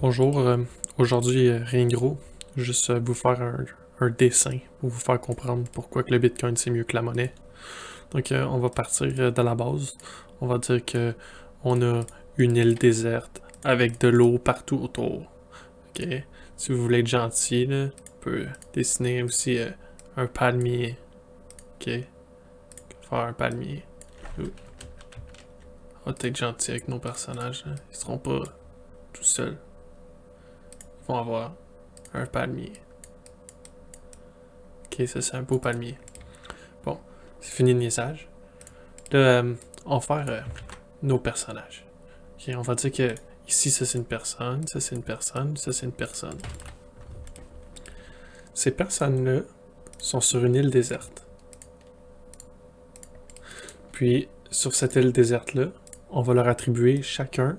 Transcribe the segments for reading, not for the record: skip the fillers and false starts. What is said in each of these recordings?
Bonjour, aujourd'hui rien de gros, juste vous faire un dessin pour vous faire comprendre pourquoi que le Bitcoin c'est mieux que la monnaie. Donc on va partir de la base, on va dire que on a une île déserte avec de l'eau partout autour. Ok, si vous voulez être gentil, là, on peut dessiner aussi un palmier. Ok, faire un palmier. On va être gentil avec nos personnages, hein. Ils seront pas tout seuls. Ils vont avoir un palmier. Ok, ça c'est un beau palmier. Bon, c'est fini le niaisage. Là, on va faire nos personnages. Ok, on va dire que ici, ça c'est une personne, ça c'est une personne, ça c'est une personne. Ces personnes-là sont sur une île déserte. Puis, sur cette île déserte-là, on va leur attribuer chacun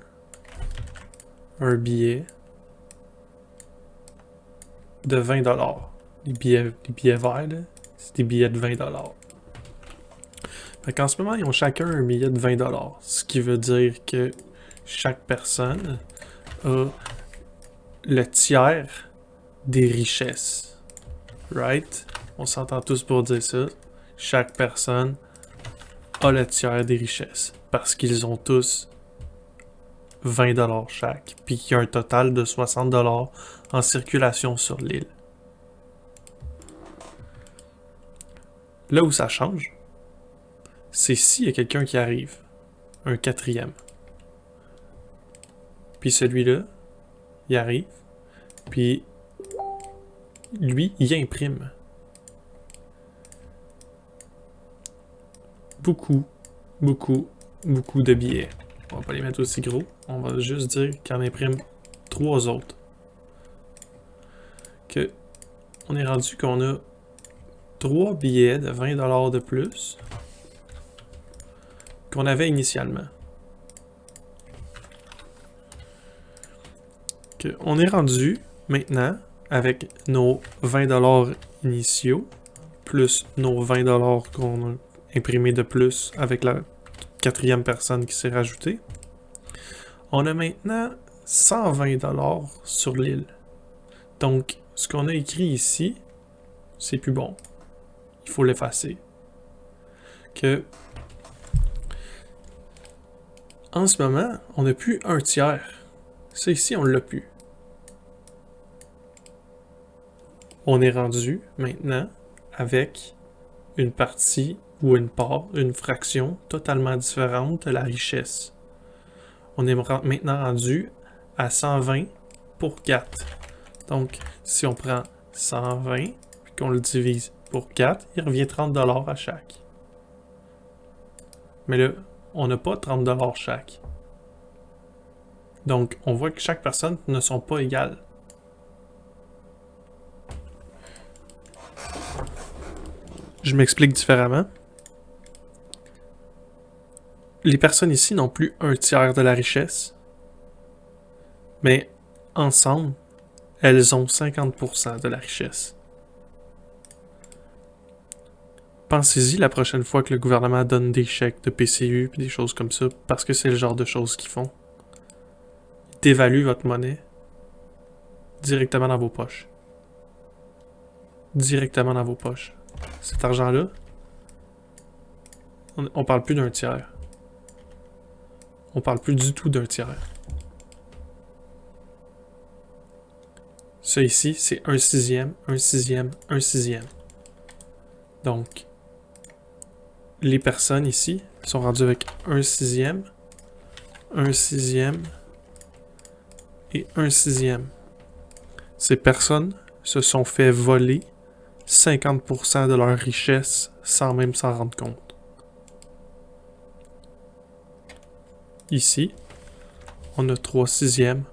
un billet de 20$. Les billets verts, là, c'est des billets de 20$. Fait qu'en ce moment, ils ont chacun un billet de 20$. Ce qui veut dire que chaque personne a le tiers des richesses. Right? On s'entend tous pour dire ça. Chaque personne a le tiers des richesses. Parce qu'ils ont tous 20$ chaque. Puis qu'il y a un total de 60$ en circulation sur l'île. Là où ça change, c'est s'il y a quelqu'un qui arrive. Un quatrième. Puis celui-là, il arrive. Puis lui, il imprime beaucoup de billets. On va pas les mettre aussi gros. On va juste dire qu'il en imprime 3 autres. Que on est rendu qu'on a 3 billets de 20$ de plus qu'on avait initialement. Que on est rendu maintenant avec nos 20$ initiaux plus nos 20$ qu'on a imprimé de plus avec la quatrième personne qui s'est rajoutée. On a maintenant 120$ sur l'île. Donc, ce qu'on a écrit ici, c'est plus bon. Il faut l'effacer. Que en ce moment, on n'a plus un tiers. Ça ici, on l'a plus. On est rendu maintenant avec une partie ou une part, une fraction totalement différente de la richesse. On est maintenant rendu à 120 pour 4. Donc, si on prend 120 et qu'on le divise pour 4, il revient 30$ à chaque. Mais là, on n'a pas 30$ chaque. Donc, on voit que chaque personne ne sont pas égales. Je m'explique différemment. Les personnes ici n'ont plus un tiers de la richesse, mais ensemble, elles ont 50% de la richesse. Pensez-y la prochaine fois que le gouvernement donne des chèques de PCU et des choses comme ça, parce que c'est le genre de choses qu'ils font. Ils dévaluent votre monnaie directement dans vos poches. Directement dans vos poches. Cet argent-là, on parle plus d'un tiers. On parle plus du tout d'un tiers. Ça ici, c'est 1/6, 1/6, 1/6. Donc, les personnes ici sont rendues avec 1/6, 1/6 et 1/6. Ces personnes se sont fait voler 50% de leur richesse sans même s'en rendre compte. Ici, on a 3/6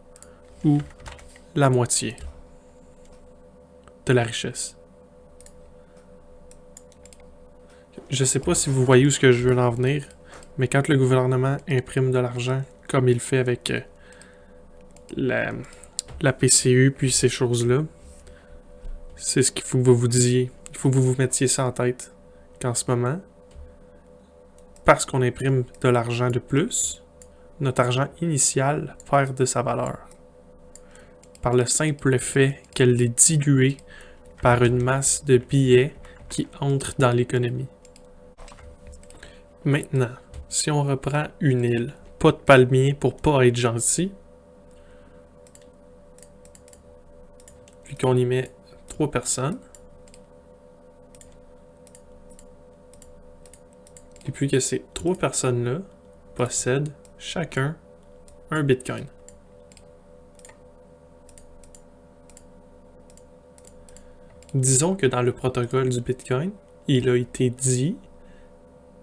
ou la moitié de la richesse. Je sais pas si vous voyez où ce que je veux en venir, mais quand le gouvernement imprime de l'argent, comme il fait avec la PCU puis ces choses-là, c'est ce qu'il faut que vous vous disiez. Il faut que vous vous mettiez ça en tête. Qu'en ce moment, parce qu'on imprime de l'argent de plus, notre argent initial perd de sa valeur. par le simple fait qu'elle est diluée par une masse de billets qui entre dans l'économie. Maintenant, si on reprend une île, pas de palmiers pour pas être gentil, puis qu'on y met 3 personnes, et puis que ces 3 personnes-là possèdent chacun un Bitcoin. Disons que dans le protocole du Bitcoin, il a été dit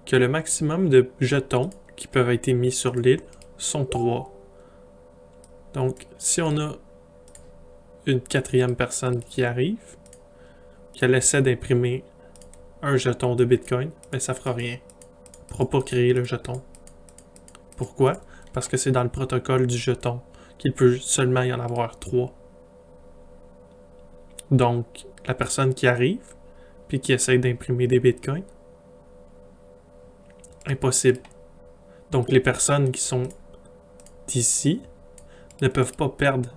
que le maximum de jetons qui peuvent être mis sur l'île sont 3. Donc, si on a une 4e personne qui arrive, qu'elle essaie d'imprimer un jeton de Bitcoin, mais ça fera rien. Elle ne pourra pas créer le jeton. Pourquoi? Parce que c'est dans le protocole du jeton qu'il peut seulement y en avoir 3. Donc, la personne qui arrive, puis qui essaie d'imprimer des Bitcoins, impossible. Donc, les personnes qui sont ici ne peuvent pas perdre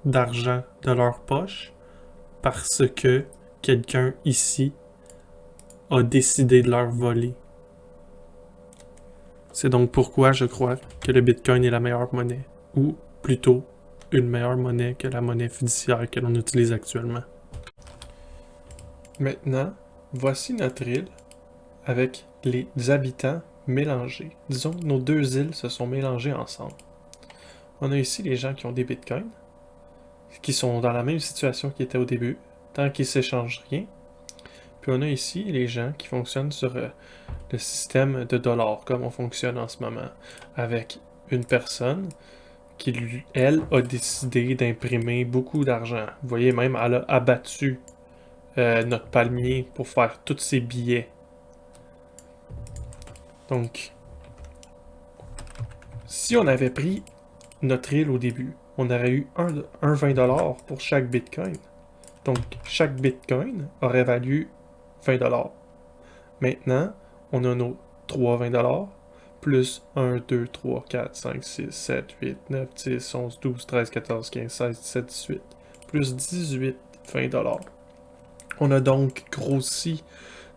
d'argent de leur poche parce que quelqu'un ici a décidé de leur voler. C'est donc pourquoi je crois que le Bitcoin est la meilleure monnaie, ou plutôt une meilleure monnaie que la monnaie fiduciaire que l'on utilise actuellement. Maintenant, voici notre île avec les habitants mélangés. Disons que nos 2 îles se sont mélangées ensemble. On a ici les gens qui ont des bitcoins, qui sont dans la même situation qu'ils étaient au début, tant qu'ils ne s'échangent rien. Puis on a ici les gens qui fonctionnent sur le système de dollars, comme on fonctionne en ce moment, avec une personne qui, elle, a décidé d'imprimer beaucoup d'argent. Vous voyez, même, elle a abattu notre palmier pour faire tous ses billets. Donc, si on avait pris notre île au début, on aurait eu un 20$ pour chaque Bitcoin. Donc, chaque Bitcoin aurait valu 20$. Maintenant, on a nos 3 20$, plus 1, 2, 3, 4, 5, 6, 7, 8, 9, 10, 11, 12, 13, 14, 15, 16, 17, 18, plus 18, 20$. On a donc grossi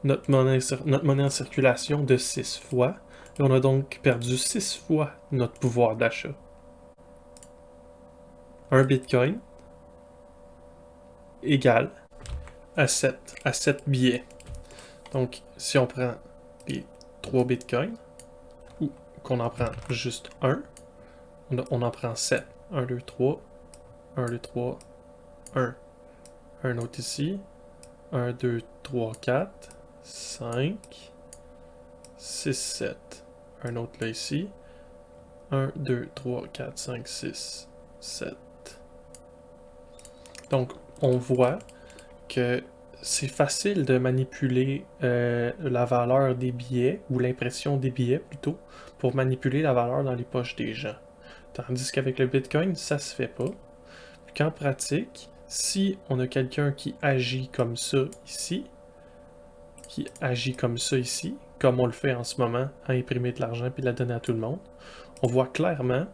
notre monnaie en circulation de 6 fois, et on a donc perdu 6 fois notre pouvoir d'achat. Un Bitcoin égale à 7 billets. Donc, si on prend les 3 Bitcoins, ou qu'on en prend juste un, on en prend 7. 1, 2, 3, 1, 2, 3, 1. Un autre ici, 1, 2, 3, 4, 5, 6, 7. Un autre là ici, 1, 2, 3, 4, 5, 6, 7. Donc, on voit que c'est facile de manipuler la valeur des billets, ou l'impression des billets plutôt, pour manipuler la valeur dans les poches des gens. Tandis qu'avec le Bitcoin, ça se fait pas. Puis qu'en pratique, si on a quelqu'un qui agit comme ça ici, comme on le fait en ce moment, à imprimer de l'argent puis la donner à tout le monde, on voit clairement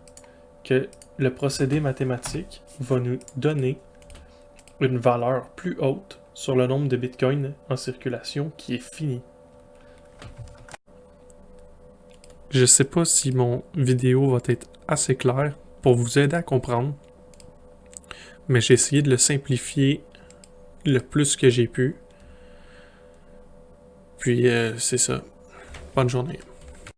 que le procédé mathématique va nous donner une valeur plus haute sur le nombre de bitcoins en circulation qui est fini. Je sais pas si mon vidéo va être assez claire pour vous aider à comprendre, mais j'ai essayé de le simplifier le plus que j'ai pu. Puis c'est ça. Bonne journée.